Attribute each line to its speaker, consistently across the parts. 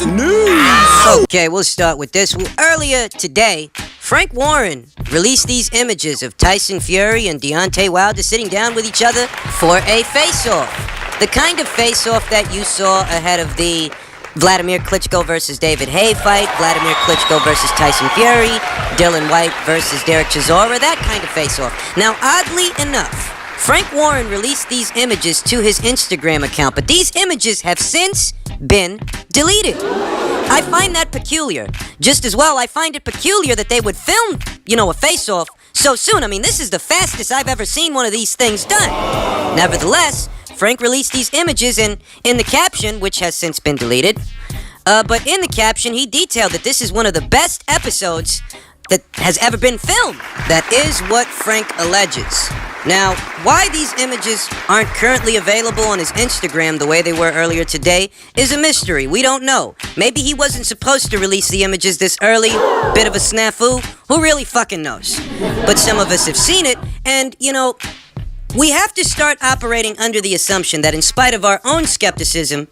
Speaker 1: boxing news.
Speaker 2: Okay, we'll start with this. Well, earlier today, Frank Warren released these images of Tyson Fury and Deontay Wilder sitting down with each other for a face-off. The kind of face-off that you saw ahead of the Vladimir Klitschko versus David Haye fight, Vladimir Klitschko versus Tyson Fury, Dylan White versus Derek Chisora, that kind of face-off. Now, oddly enough, Frank Warren released these images to his Instagram account, but these images have since been deleted. I find that peculiar. Just as well, I find it peculiar that they would film, a face-off so soon. I mean, this is the fastest I've ever seen one of these things done. Nevertheless, Frank released these images, and in the caption, which has since been deleted, but in the caption, he detailed that this is one of the best episodes that has ever been filmed. That is what Frank alleges. Now, why these images aren't currently available on his Instagram the way they were earlier today is a mystery. We don't know. Maybe he wasn't supposed to release the images this early. Bit of a snafu. Who really fucking knows? But some of us have seen it, and, we have to start operating under the assumption that in spite of our own skepticism,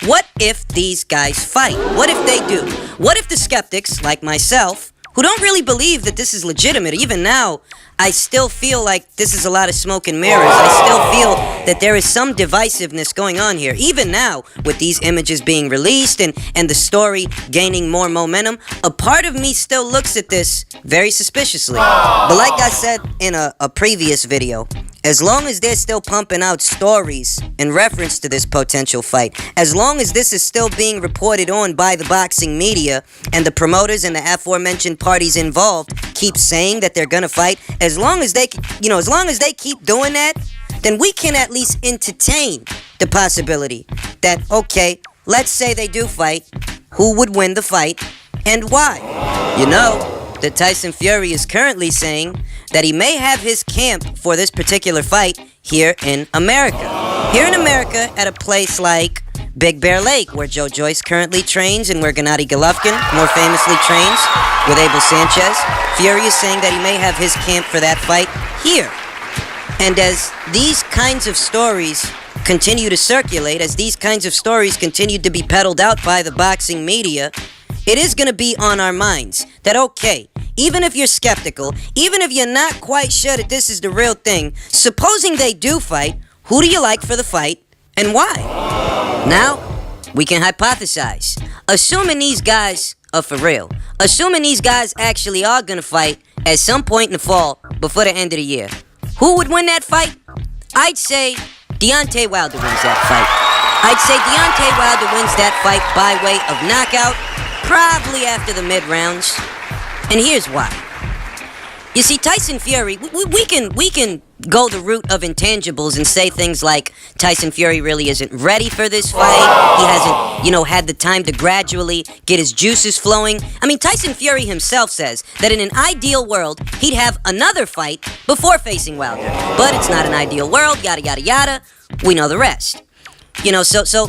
Speaker 2: what if these guys fight? What if they do? What if the skeptics, like myself, who don't really believe that this is legitimate, even now, I still feel like this is a lot of smoke and mirrors. I still feel that there is some divisiveness going on here. Even now, with these images being released and the story gaining more momentum, a part of me still looks at this very suspiciously. But like I said in a previous video, as long as they're still pumping out stories in reference to this potential fight, as long as this is still being reported on by the boxing media, and the promoters and the aforementioned parties involved keep saying that they're gonna fight, as long as they keep doing that, then we can at least entertain the possibility that, okay, let's say they do fight, who would win the fight and why? That Tyson Fury is currently saying that he may have his camp for this particular fight here in America. Here in America at a place like Big Bear Lake, where Joe Joyce currently trains and where Gennady Golovkin more famously trains with Abel Sanchez. Fury is saying that he may have his camp for that fight here. And as these kinds of stories continue to circulate, as these kinds of stories continue to be peddled out by the boxing media, it is going to be on our minds that, okay, even if you're skeptical, even if you're not quite sure that this is the real thing, supposing they do fight, who do you like for the fight and why? Now, we can hypothesize. Assuming these guys are for real, assuming these guys actually are going to fight at some point in the fall before the end of the year, who would win that fight? I'd say Deontay Wilder wins that fight. I'd say Deontay Wilder wins that fight by way of knockout, probably after the mid-rounds. And here's why. You see, Tyson Fury, we can go the route of intangibles and say things like Tyson Fury really isn't ready for this fight. He hasn't, had the time to gradually get his juices flowing. I mean, Tyson Fury himself says that in an ideal world, he'd have another fight before facing Wilder. But it's not an ideal world, yada, yada, yada. We know the rest. So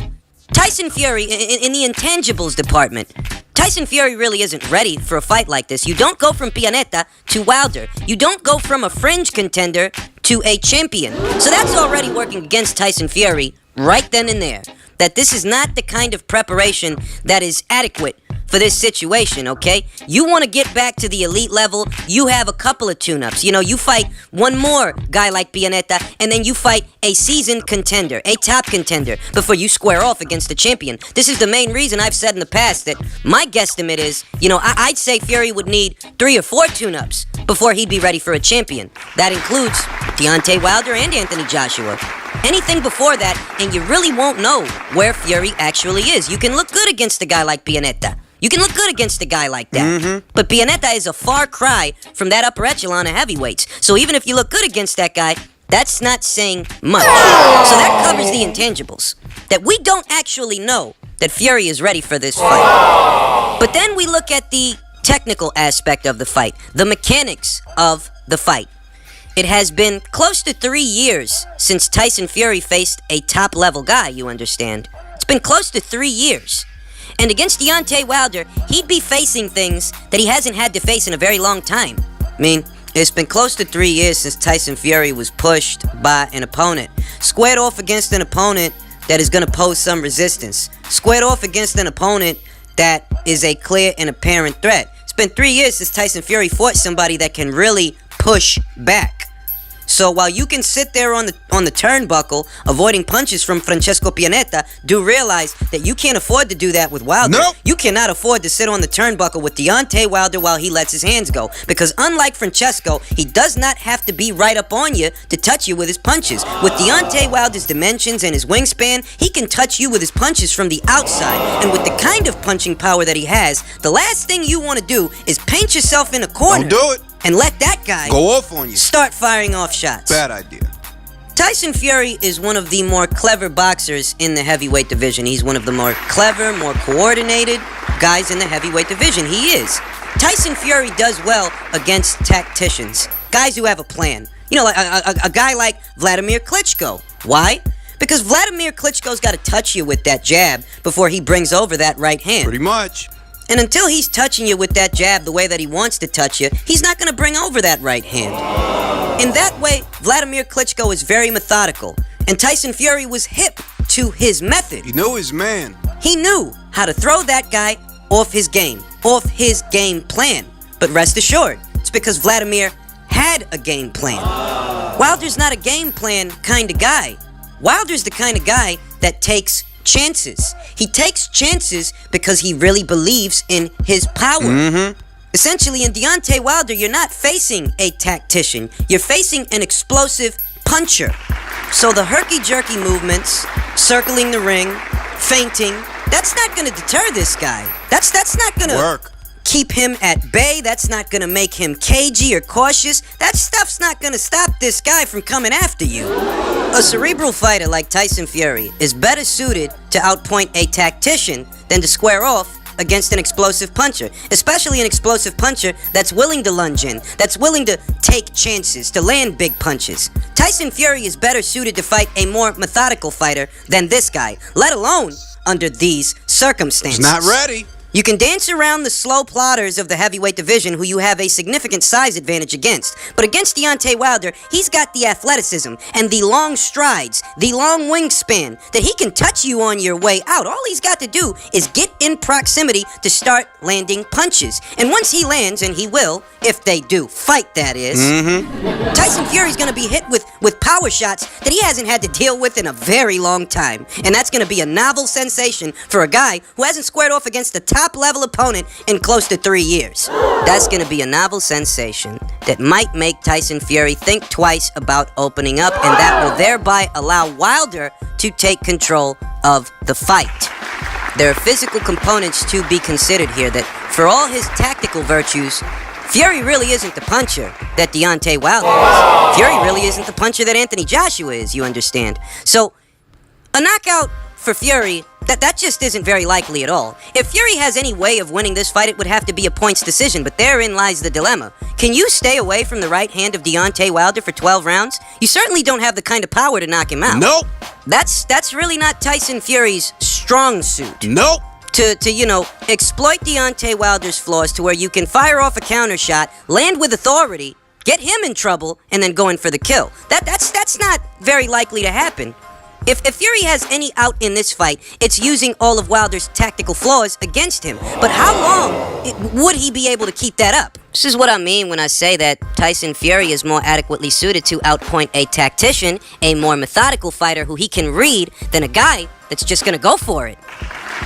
Speaker 2: Tyson Fury, in the intangibles department, Tyson Fury really isn't ready for a fight like this. You don't go from Pianeta to Wilder. You don't go from a fringe contender to a champion. So that's already working against Tyson Fury right then and there. That this is not the kind of preparation that is adequate for this situation, okay? You want to get back to the elite level, you have a couple of tune-ups. You fight one more guy like Pianeta, and then you fight a seasoned contender, a top contender, before you square off against the champion. This is the main reason I've said in the past that my guesstimate is, I'd say Fury would need 3 or 4 tune-ups before he'd be ready for a champion. That includes Deontay Wilder and Anthony Joshua. Anything before that, and you really won't know where Fury actually is. You can look good against a guy like Pianeta. You can look good against a guy like that. Mm-hmm. But Pianeta is a far cry from that upper echelon of heavyweights. So even if you look good against that guy, that's not saying much. So that covers the intangibles. That we don't actually know that Fury is ready for this fight. But then we look at the technical aspect of the fight, the mechanics of the fight. It has been close to 3 years since Tyson Fury faced a top-level guy, you understand. It's been close to 3 years. And against Deontay Wilder, he'd be facing things that he hasn't had to face in a very long time. I mean, it's been close to 3 years since Tyson Fury was pushed by an opponent. Squared off against an opponent that is going to pose some resistance. Squared off against an opponent that is a clear and apparent threat. It's been 3 years since Tyson Fury fought somebody that can really push back. So while you can sit there on the turnbuckle avoiding punches from Francesco Pianeta, do realize that you can't afford to do that with Wilder.
Speaker 1: Nope.
Speaker 2: You cannot afford to sit on the turnbuckle with Deontay Wilder while he lets his hands go. Because unlike Francesco, he does not have to be right up on you to touch you with his punches. With Deontay Wilder's dimensions and his wingspan, he can touch you with his punches from the outside. And with the kind of punching power that he has, the last thing you want to do is paint yourself in a corner.
Speaker 1: Don't do it.
Speaker 2: And let that guy
Speaker 1: go off on you.
Speaker 2: Start firing off shots.
Speaker 1: Bad idea.
Speaker 2: Tyson Fury is one of the more clever boxers in the heavyweight division. He's one of the more clever, more coordinated guys in the heavyweight division. He is. Tyson Fury does well against tacticians, guys who have a plan. You know, like a guy like Vladimir Klitschko. Why? Because Vladimir Klitschko's got to touch you with that jab before he brings over that right hand.
Speaker 1: Pretty much.
Speaker 2: And until he's touching you with that jab the way that he wants to touch you, he's not going to bring over that right hand. In that way, Vladimir Klitschko is very methodical, and Tyson Fury was hip to his method.
Speaker 1: He knew his man.
Speaker 2: He knew how to throw that guy off his game plan. But rest assured, it's because Vladimir had a game plan. Wilder's not a game plan kind of guy. Wilder's the kind of guy that takes chances. He takes chances because he really believes in his power. Essentially, in Deontay Wilder, you're not facing a tactician. You're facing an explosive puncher. So the herky-jerky movements, circling the ring, feinting, that's not going to deter this guy. That's not going to
Speaker 1: work.
Speaker 2: Keep him at bay. That's not going to make him cagey or cautious. That stuff's not going to stop this guy from coming after you. A cerebral fighter like Tyson Fury is better suited to outpoint a tactician than to square off against an explosive puncher, especially an explosive puncher that's willing to lunge in, that's willing to take chances, to land big punches. Tyson Fury is better suited to fight a more methodical fighter than this guy, let alone under these circumstances.
Speaker 1: He's not ready.
Speaker 2: You can dance around the slow plotters of the heavyweight division who you have a significant size advantage against. But against Deontay Wilder, he's got the athleticism and the long strides, the long wingspan, that he can touch you on your way out. All he's got to do is get in proximity to start landing punches. And once he lands, and he will, if they do fight, that is, Tyson Fury's going to be hit with power shots that he hasn't had to deal with in a very long time. And that's going to be a novel sensation for a guy who hasn't squared off against the top-level opponent in close to 3 years. That's going to be a novel sensation that might make Tyson Fury think twice about opening up, and that will thereby allow Wilder to take control of the fight. There are physical components to be considered here that, for all his tactical virtues, Fury really isn't the puncher that Deontay Wilder is. Fury really isn't the puncher that Anthony Joshua is, you understand. So, a knockout for Fury, that just isn't very likely at all. If Fury has any way of winning this fight, it would have to be a points decision, but therein lies the dilemma. Can you stay away from the right hand of Deontay Wilder for 12 rounds? You certainly don't have the kind of power to knock him out.
Speaker 1: Nope.
Speaker 2: That's really not Tyson Fury's strong suit.
Speaker 1: Nope.
Speaker 2: To exploit Deontay Wilder's flaws to where you can fire off a counter shot, land with authority, get him in trouble, and then go in for the kill. That's not very likely to happen. If Fury has any out in this fight, it's using all of Wilder's tactical flaws against him. But how long would he be able to keep that up? This is what I mean when I say that Tyson Fury is more adequately suited to outpoint a tactician, a more methodical fighter who he can read, than a guy that's just gonna go for it.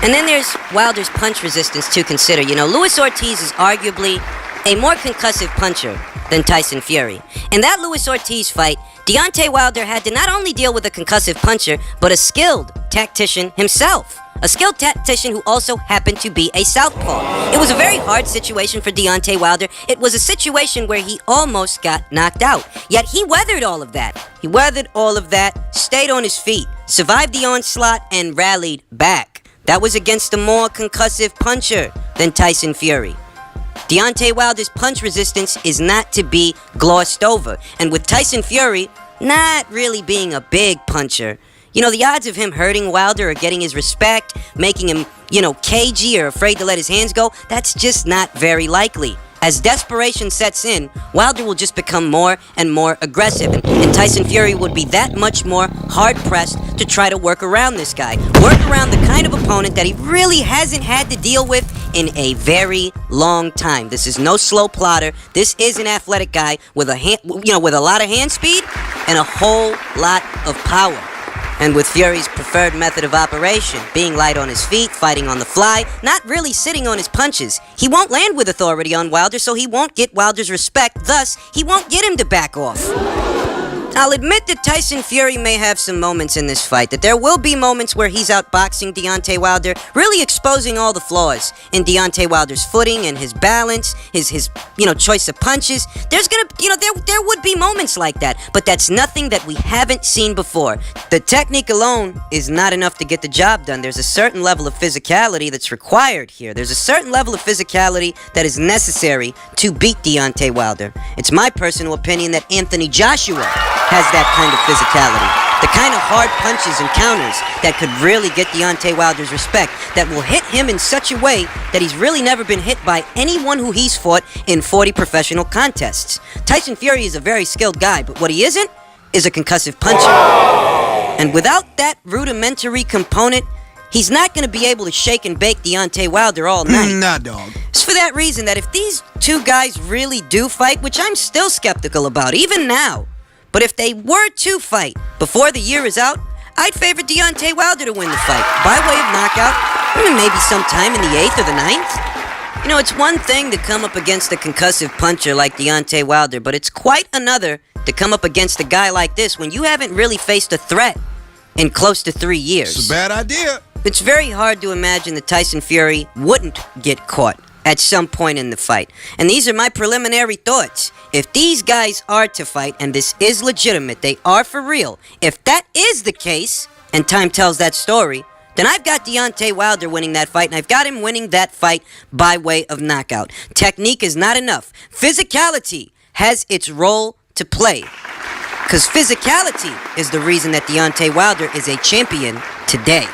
Speaker 2: And then there's Wilder's punch resistance to consider. You know, Luis Ortiz is arguably a more concussive puncher than Tyson Fury. In that Luis Ortiz fight, Deontay Wilder had to not only deal with a concussive puncher, but a skilled tactician himself. A skilled tactician who also happened to be a southpaw. It was a very hard situation for Deontay Wilder. It was a situation where he almost got knocked out. Yet he weathered all of that. He weathered all of that, stayed on his feet, survived the onslaught, and rallied back. That was against a more concussive puncher than Tyson Fury. Deontay Wilder's punch resistance is not to be glossed over. And with Tyson Fury not really being a big puncher, you know, the odds of him hurting Wilder or getting his respect, making him, cagey or afraid to let his hands go, that's just not very likely. As desperation sets in, Wilder will just become more and more aggressive, and Tyson Fury would be that much more hard-pressed to try to work around this guy. Work around the kind of opponent that he really hasn't had to deal with in a very long time. This is no slow plotter. This is an athletic guy with with a lot of hand speed and a whole lot of power. And with Fury's preferred method of operation, being light on his feet, fighting on the fly, not really sitting on his punches, he won't land with authority on Wilder, so he won't get Wilder's respect, thus, he won't get him to back off. I'll admit that Tyson Fury may have some moments in this fight, that there will be moments where he's outboxing Deontay Wilder, really exposing all the flaws in Deontay Wilder's footing and his balance, his choice of punches. There's gonna, there would be moments like that, but that's nothing that we haven't seen before. The technique alone is not enough to get the job done. There's a certain level of physicality that's required here. There's a certain level of physicality that is necessary to beat Deontay Wilder. It's my personal opinion that Anthony Joshua has that kind of physicality. The kind of hard punches and counters that could really get Deontay Wilder's respect, that will hit him in such a way that he's really never been hit by anyone who he's fought in 40 professional contests. Tyson Fury is a very skilled guy, but what he isn't is a concussive puncher. And without that rudimentary component, he's not going to be able to shake and bake Deontay Wilder all night.
Speaker 1: Nah, dog.
Speaker 2: It's for that reason that if these two guys really do fight, which I'm still skeptical about, even now, but if they were to fight before the year is out, I'd favor Deontay Wilder to win the fight by way of knockout, maybe sometime in the 8th or the 9th. It's one thing to come up against a concussive puncher like Deontay Wilder, but it's quite another to come up against a guy like this when you haven't really faced a threat in close to 3 years.
Speaker 1: It's a bad idea.
Speaker 2: It's very hard to imagine that Tyson Fury wouldn't get caught at some point in the fight. And these are my preliminary thoughts. If these guys are to fight, and this is legitimate, they are for real, if that is the case, and time tells that story, then I've got Deontay Wilder winning that fight, and I've got him winning that fight by way of knockout. Technique is not enough. Physicality has its role to play. Because physicality is the reason that Deontay Wilder is a champion today.